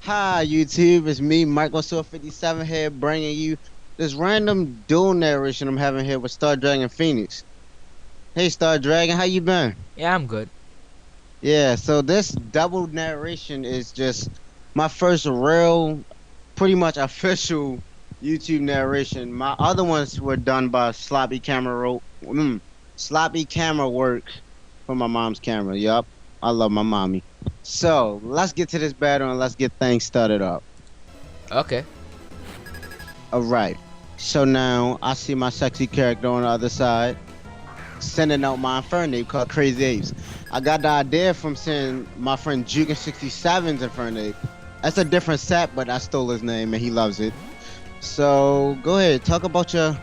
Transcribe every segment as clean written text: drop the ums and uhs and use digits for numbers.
Hi YouTube, it's me, MicroSword57 here, bringing you this random dual narration I'm having here with StarDragonPhoenix. Hey StarDragon, how you been? Yeah, I'm good. Yeah, so this double narration is just my first real, pretty much official YouTube narration. My other ones were done by sloppy camera work from my mom's camera. Yup, I love my mommy. So let's get to this battle and let's get things started up. Okay. All right. So now I see my sexy character on the other side sending out my Infernape called Crazy Apes. I got the idea from seeing my friend Jugan67's Infernape. That's a different set, but I stole his name and he loves it. So go ahead, talk about your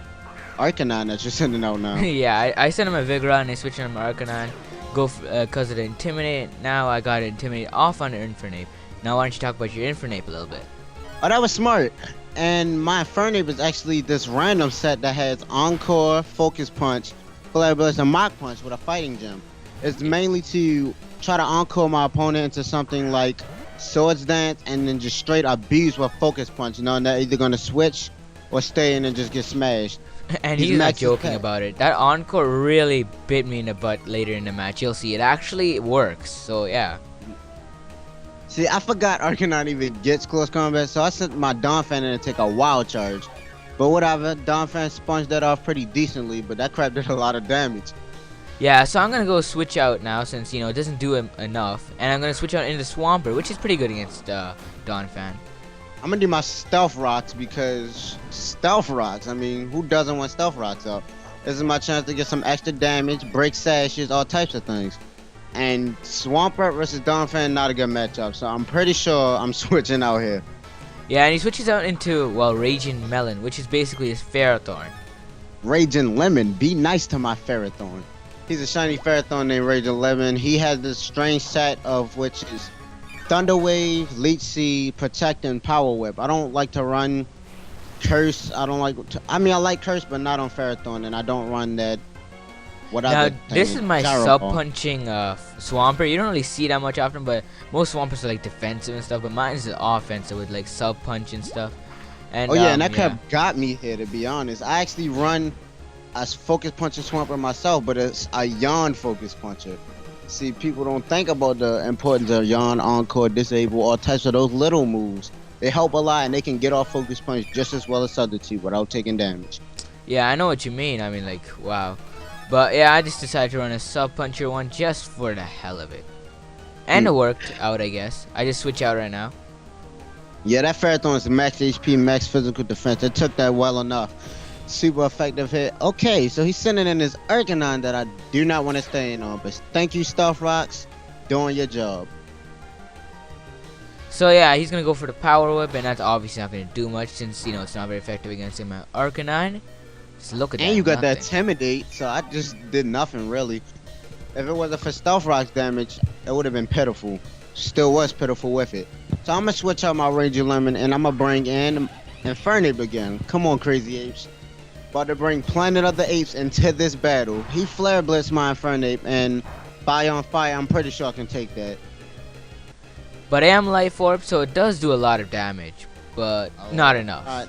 Arcanine that you're sending out now. Yeah, I sent him a Vigron and I switched him to Arcanine. Cause of the Intimidate. Now I got Intimidate off on the Infernape. Now why don't you talk about your Infernape a little bit? Oh, that was smart. And my Infernape is actually this random set that has Encore, Focus Punch, Flare Blitz, and Mach Punch with a fighting gem. It's mainly to try to encore my opponent into something like Swords Dance and then just straight abuse with Focus Punch, knowing they're either going to switch or stay in and just get smashed. And he's not joking about it. That Encore really bit me in the butt later in the match. You'll see. It actually works. So yeah. See, I forgot Arcanine even gets close combat, so I sent my Donphan in to take a wild charge. But whatever, Donphan sponged that off pretty decently, but that crap did a lot of damage. Yeah, so I'm gonna go switch out now since it doesn't do enough, and I'm gonna switch out into Swampert, which is pretty good against Donphan. I'm gonna do my Stealth Rocks because Stealth Rocks, I mean, who doesn't want Stealth Rocks up? This is my chance to get some extra damage, break sashes, all types of things. And Swampert versus Donphan, not a good matchup, so I'm pretty sure I'm switching out here. Yeah, and he switches out into, well, Raging Melon, which is basically his Ferrothorn. Raging Lemon, be nice to my Ferrothorn. He's a shiny Ferrothorn named Raging Lemon. He has this strange set of which is Thunder Wave, Leech Seed, Protect, and Power Whip. I don't like to run Curse. I like Curse, but not on Ferrothorn, and I don't run that. Now, this is my sub-punching Swampert. You don't really see that much often, but most Swamperts are like defensive and stuff, but mine is offensive with like sub-punch and stuff. And, oh yeah, and that crap got me here, to be honest. I actually run a Focus Puncher Swampert myself, but it's a Yawn Focus Puncher. See, people don't think about the importance of Yawn, Encore, Disable, all types of those little moves. They help a lot, and they can get off Focus Punch just as well as other two without taking damage. Yeah, I know what you mean. I mean, like, wow. But yeah, I just decided to run a sub-puncher one just for the hell of it. And it worked out, I guess. I just switch out right now. Yeah, that Ferrothorn is max HP, max physical defense. It took that well enough. Super effective hit. Okay, so he's sending in his Arcanine that I do not want to stay in on. But thank you, Stealth Rocks. Doing your job. So yeah, he's going to go for the Power Whip, and that's obviously not going to do much since, it's not very effective against him at Arcanine. Just look at that. And you got that Intimidate, so I just did nothing really. If it wasn't for Stealth Rocks damage, it would have been pitiful. Still was pitiful with it. So I'm going to switch out my Raging Lemon, and I'm going to bring in Infernape again. Come on, Crazy Apes. About to bring Planet of the Apes into this battle. He Flare Blitz my Infernape, and Fire on Fire, I'm pretty sure I can take that. But I am Life Orb, so it does do a lot of damage, but not enough.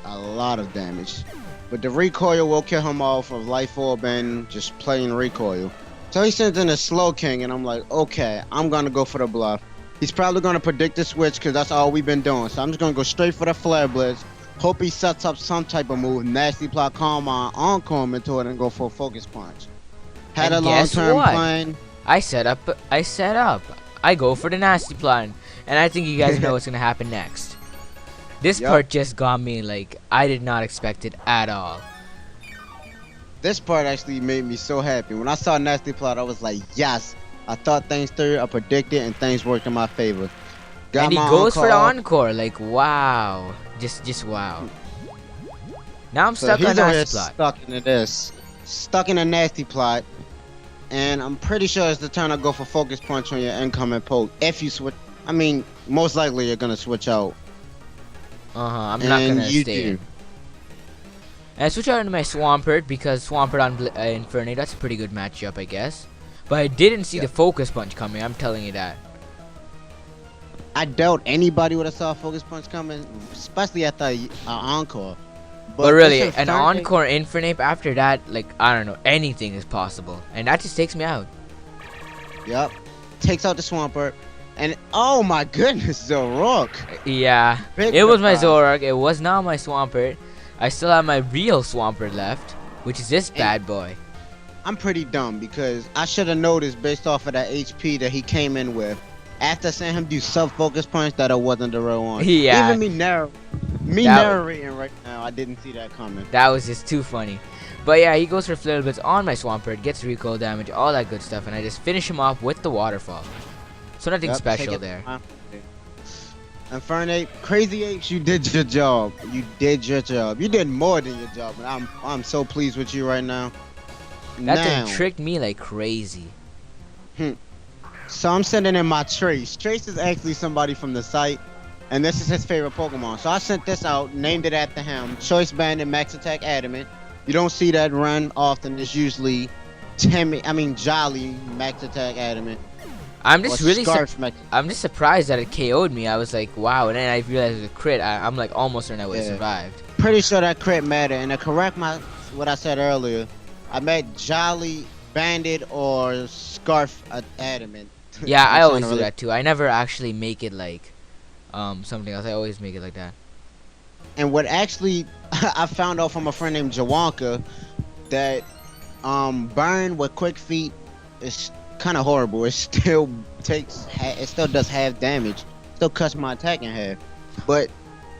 A lot of damage. But the recoil will kill him off of Life Orb and just plain recoil. So he sends in a Slow King, and I'm like, okay, I'm going to go for the bluff. He's probably going to predict the switch because that's all we've been doing. So I'm just going to go straight for the Flare Blitz. Hope he sets up some type of move. Nasty Plot, Calm on, Encore him into it, and go for a Focus Punch. Had a long-term plan. I set up. I go for the Nasty Plot, and I think you guys know what's going to happen next. This part just got me, like, I did not expect it at all. This part actually made me so happy. When I saw Nasty Plot, I was like, yes. I thought things through, I predicted, and things worked in my favor. And he goes for the Encore, like, wow. Just wow. Now I'm stuck on Nasty Plot. Stuck in a Nasty Plot. And I'm pretty sure it's the turn to go for Focus Punch on your incoming poke. If you switch, I mean, most likely you're going to switch out. I'm not gonna stay in. And I switch out into my Swampert because Swampert on Infernape, that's a pretty good matchup, I guess. But I didn't see the Focus Punch coming, I'm telling you that. I doubt anybody with a soft focus punch coming, especially at the encore. But really, an encore Infernape after that, like, I don't know, anything is possible. And that just takes me out. Yep. Takes out the Swampert. And, oh my goodness, Zoroark. Yeah, it was my Zoroark. It was not my Swampert. I still have my real Swampert left, which is this bad boy. I'm pretty dumb because I should have noticed based off of that HP that he came in with. After seeing him do sub-focus punch, that it wasn't the real one. Yeah. Even me narrating right now, I didn't see that coming. That was just too funny. But yeah, he goes for Flare Blitz on my Swampert, gets recoil damage, all that good stuff, and I just finish him off with the Waterfall. So nothing special there. Infernape, Crazy Apes, you did your job. You did your job. You did more than your job, and I'm so pleased with you right now. That thing tricked me like crazy. So I'm sending in my Trace. Trace is actually somebody from the site, and this is his favorite Pokemon. So I sent this out, named it after him. Choice Banded Max Attack Adamant. You don't see that run often. It's usually Jolly Max Attack Adamant. I'm just really I'm just surprised that it KO'd me. I was like, wow, and then I realized it was a crit. I'm like almost certain I would have survived. Pretty sure that crit mattered, and to correct what I said earlier, I meant Jolly Banded or Scarf Adamant. Yeah, I always do that too. I never actually make it like something else. I always make it like that. And what actually I found out from a friend named Jawanka that burn with quick feet is kind of horrible. It still does half damage. Still cuts my attack in half. But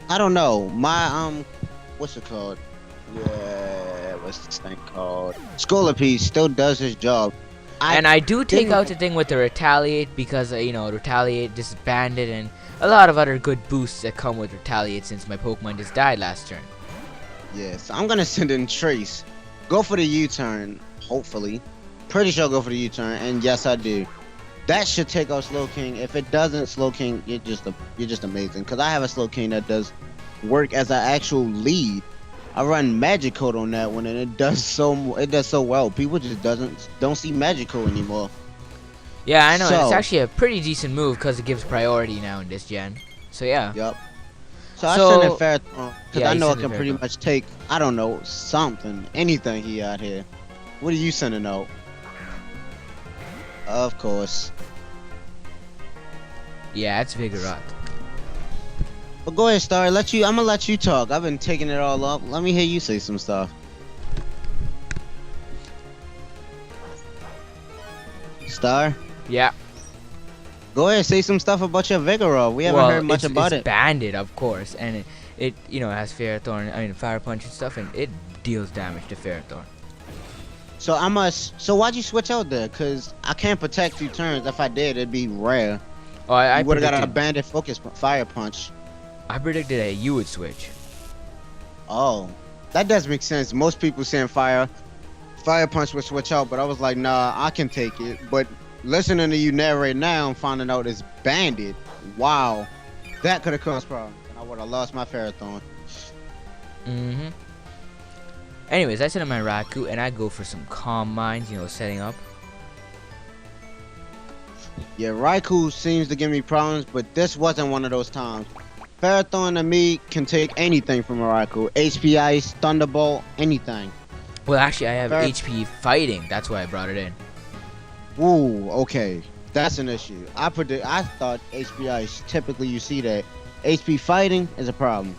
I don't know. My what's it called? Yeah, what's this thing called? Scolipede still does his job. I do take out the thing with the Retaliate because Retaliate disbanded and a lot of other good boosts that come with Retaliate since my Pokemon just died last turn. Yes, I'm gonna send in Trace. Go for the U-turn, hopefully. Pretty sure I'll go for the U-turn, and yes, I do. That should take out Slowking. If it doesn't, Slowking, you're just amazing. Cause I have a Slowking that does work as an actual lead. I run Magikarp on that one, and it does so well. People just don't see Magikarp anymore. Yeah, I know. So, it's actually a pretty decent move because it gives priority now in this gen. So yeah. Yep. So I send in Ferrothorn because I know I can pretty much take, I don't know, anything he out here. What are you sending out? Of course. Yeah, it's Vigoroth. But go ahead, Star. I'm gonna let you talk. I've been taking it all up. Let me hear you say some stuff. Star? Yeah. Go ahead, say some stuff about your Vigoroth. We haven't heard much about it. It's banded, of course, and it has Fire Punch and stuff, and it deals damage to Ferrothorn. So why'd you switch out there? Cause I can't protect 2 turns. If I did, it'd be rare. Oh, I would have got a banded Fire Punch. I predicted that you would switch. Oh, that does make sense. Most people saying Fire Punch would switch out, but I was like, nah, I can take it. But listening to you narrate now, I'm finding out it's banded. Wow, that could have caused problems. I would have lost my Ferrothorn. Anyways, I set up my Raikou and I go for some Calm Minds, setting up. Yeah, Raikou seems to give me problems, but this wasn't one of those times. Ferrothorn to me can take anything from a Raikou. HP Ice, Thunderbolt, anything. Well, actually, I have HP Fighting. That's why I brought it in. Ooh, okay. That's an issue. I thought HP Ice, typically you see that. HP Fighting is a problem.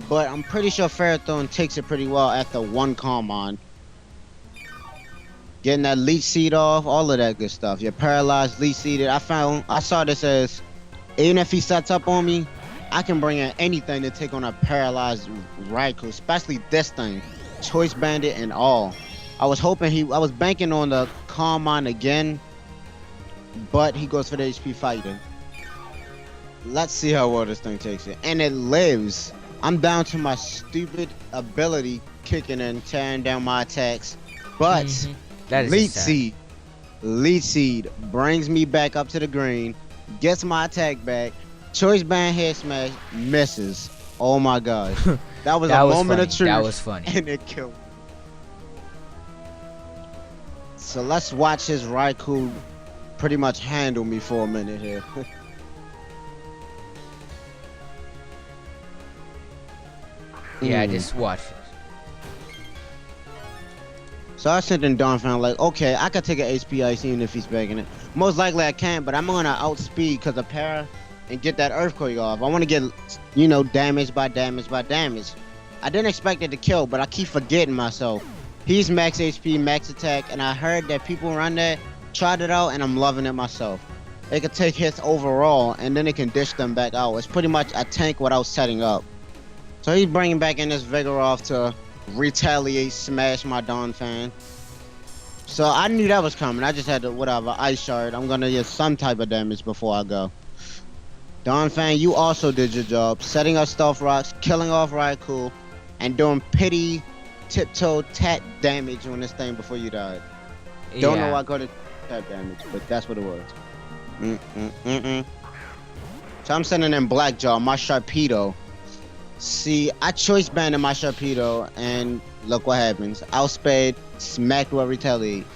But I'm pretty sure Ferrothorn takes it pretty well after 1 Calm on. Getting that Leech Seed off, all of that good stuff. You're paralyzed, Leech Seeded. I saw this as, even if he sets up on me, I can bring in anything to take on a paralyzed Raikou, especially this thing. Choice Bandit and all. I was banking on the Calm on again, but he goes for the HP Fighter. Let's see how well this thing takes it. And it lives. I'm down to my stupid ability kicking and tearing down my attacks. But Leech Seed brings me back up to the green, gets my attack back. Choice Band Head Smash misses. Oh my gosh. That was a moment of truth. That was funny. And it killed me. So let's watch his Raikou pretty much handle me for a minute here. Yeah, just watch. So I sent in Dawnfang like, okay, I could take an HP Ice even if he's begging it. Most likely I can't, but I'm gonna outspeed because of para and get that Earthquake off. I want to get, you know, damage by damage by damage. I didn't expect it to kill, but I keep forgetting myself. He's max HP, max attack, and I heard that people run that, tried it out, and I'm loving it myself. It can take hits overall, and then it can dish them back out. It's pretty much a tank without setting up. So he's bringing back in this Vigoroth to retaliate, smash my Dawnfang. So I knew that was coming. I just had to, whatever, Ice Shard. I'm gonna get some type of damage before I go. Dawnfang, you also did your job. Setting up Stealth Rocks, killing off Raikou, and doing pity, tiptoe, tat damage on this thing before you died. Yeah. Don't know why I got it tat damage, but that's what it was. So I'm sending in Blackjaw, my Sharpedo. See, I choice banded my Sharpedo, and look what happens. Outsped, smacked with Retaliate.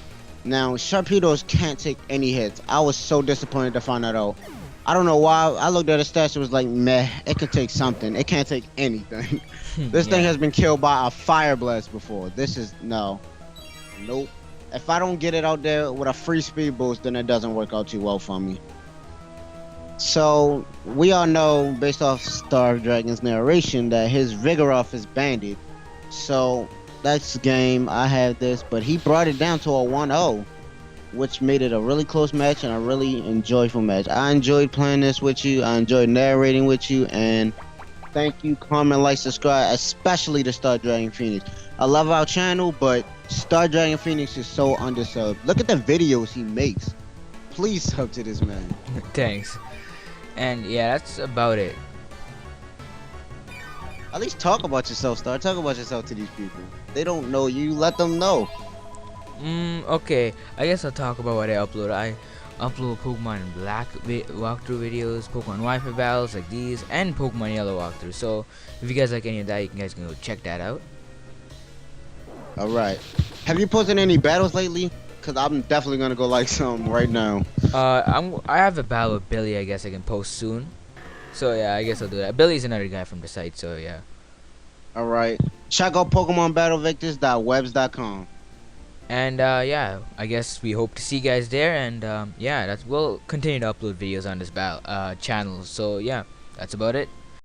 Now, Sharpedos can't take any hits. I was so disappointed to find that out. I don't know why. I looked at the stats, it was like, meh, it can take something. It can't take anything. This thing has been killed by a Fire Blast before. This is, no. Nope. If I don't get it out there with a free speed boost, then it doesn't work out too well for me. So, we all know, based off Star Dragon's narration, that his Vigoroth is banded. So, that's the game. I have this, but he brought it down to a 1-0, which made it a really close match and a really enjoyable match. I enjoyed playing this with you. I enjoyed narrating with you, and thank you, comment, like, subscribe, especially to StarDragonPhoenix. I love our channel, but StarDragonPhoenix is so underserved. Look at the videos he makes. Please sub to this man. Thanks. And yeah, that's about it. At least talk about yourself, Star. Talk about yourself to these people. They don't know you. Let them know. Okay. I guess I'll talk about what I upload. I upload Pokemon Black walkthrough videos, Pokemon Wi-Fi battles like these, and Pokemon Yellow walkthrough. So if you guys like any of that, you guys can go check that out. All right. Have you posted any battles lately? Cause I'm definitely gonna go like some right now. I have a battle with Billy. I guess I can post soon. So yeah, I guess I'll do that. Billy's another guy from the site. So yeah. All right. Check out PokemonBattleVictors.webs.com. And yeah, I guess we hope to see you guys there. And yeah, we'll continue to upload videos on this channel. So yeah, that's about it.